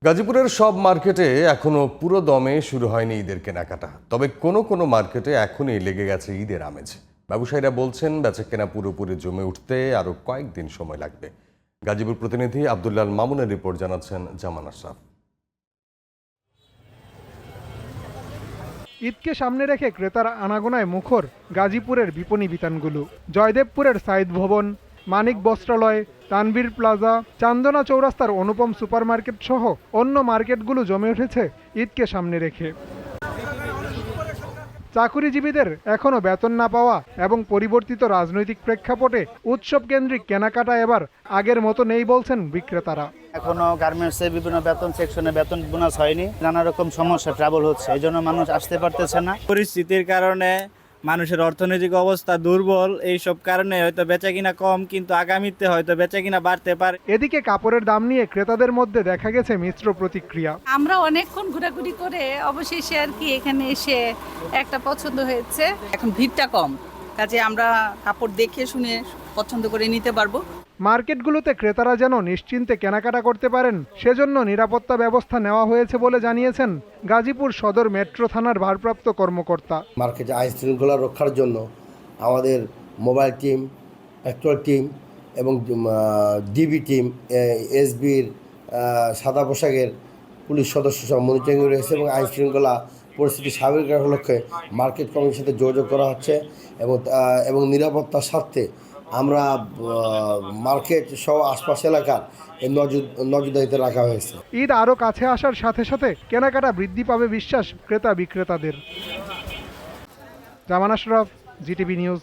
গাজীপুরের সব মার্কেটে এখনো পুরো দমে শুরু হয়নি ঈদের কেনাকাটা, তবে কোনো কোনো মার্কেটে এখনই লেগে গেছে ঈদের আমেজ। ব্যবসায়ীরা বলছেন বেচাকেনা পুরোপুরি জমে উঠতে আরো কয়েকদিন সময় লাগবে। গাজীপুর প্রতিনিধি আব্দুল্লাল মামুনের রিপোর্ট জানাচ্ছেন জামান আশরাফ। ঈদকে সামনে রেখে ক্রেতার আনাগোনায় মুখর গাজীপুরের বিপণী বিতানগুলো। জয়দেবপুরের সাইদ ভবন, মানিক বস্ত্রালয়, তানভীর প্লাজা, চান্দনা চৌরাস্তার অনুপম সুপারমার্কেট সহ অন্য মার্কেটগুলো জমে উঠেছে ঈদকে সামনে রেখে। চাকুরিজীবীদের এখনও বেতন না পাওয়া এবং পরিবর্তিত রাজনৈতিক প্রেক্ষাপটে উৎসব কেন্দ্রিক কেনাকাটা এবার আগের মতো নেই বলছেন বিক্রেতারা। এখনো গার্মেন্টসের বিভিন্ন বেতন সেকশনে বেতন বোনাস হয়নি, নানা রকম সমস্যা ট্রাবল হচ্ছে, এই জন্য মানুষ আসতে পারতেছে না। পরিস্থিতির কারণে মানুষের অর্থনৈতিক অবস্থা দুর্বল, এইসব কারণে হয়তো বেচাকিনা কম, কিন্তু আগামীতে হয়তো বেচাকিনা বাড়তে পারে। এদিকে কাপড়ের দাম নিয়ে ক্রেতাদের মধ্যে দেখা গেছে মিশ্র প্রতিক্রিয়া। আমরা অনেকক্ষণ ঘোরাঘুরি করে অবশেষে আর কি এখানে এসে একটা পছন্দ হয়েছে। এখন ভিড়টা কম, কাজে আমরা কাপড় দেখে শুনে পছন্দ করে নিতে পারবো। মার্কেটগুলোতে ক্রেতারা যেন নিশ্চিন্তে কেনাকাটা করতে পারেন সেজন্য নিরাপত্তা ব্যবস্থা নেওয়া হয়েছে বলে জানিয়েছেন গাজীপুর সদর মেট্রো থানার ভারপ্রাপ্ত কর্মকর্তা। মার্কেটে আইন শৃঙ্খলা রক্ষার জন্য আমাদের মোবাইল টিম, পেট্রোল টিম এবং ডিবি টিম, এসবির সাদা পোশাকের পুলিশ সদস্য সহ মনিটরিং রয়েছে এবং আইন শৃঙ্খলা পরিস্থিতি স্বাভাবিক রাখার লক্ষ্যে মার্কেট কমিটির সাথে যোগাযোগ করা হচ্ছে এবং নিরাপত্তার স্বার্থে আমরা মার্কেট সহ আশপাশ এলাকার নজরদারিতে রাখা হয়েছে। ঈদ আরও কাছে আসার সাথে সাথে কেনাকাটা বৃদ্ধি পাবে বিশ্বাস ক্রেতা বিক্রেতাদের। জামান আশরাফ, জিটিভি নিউজ।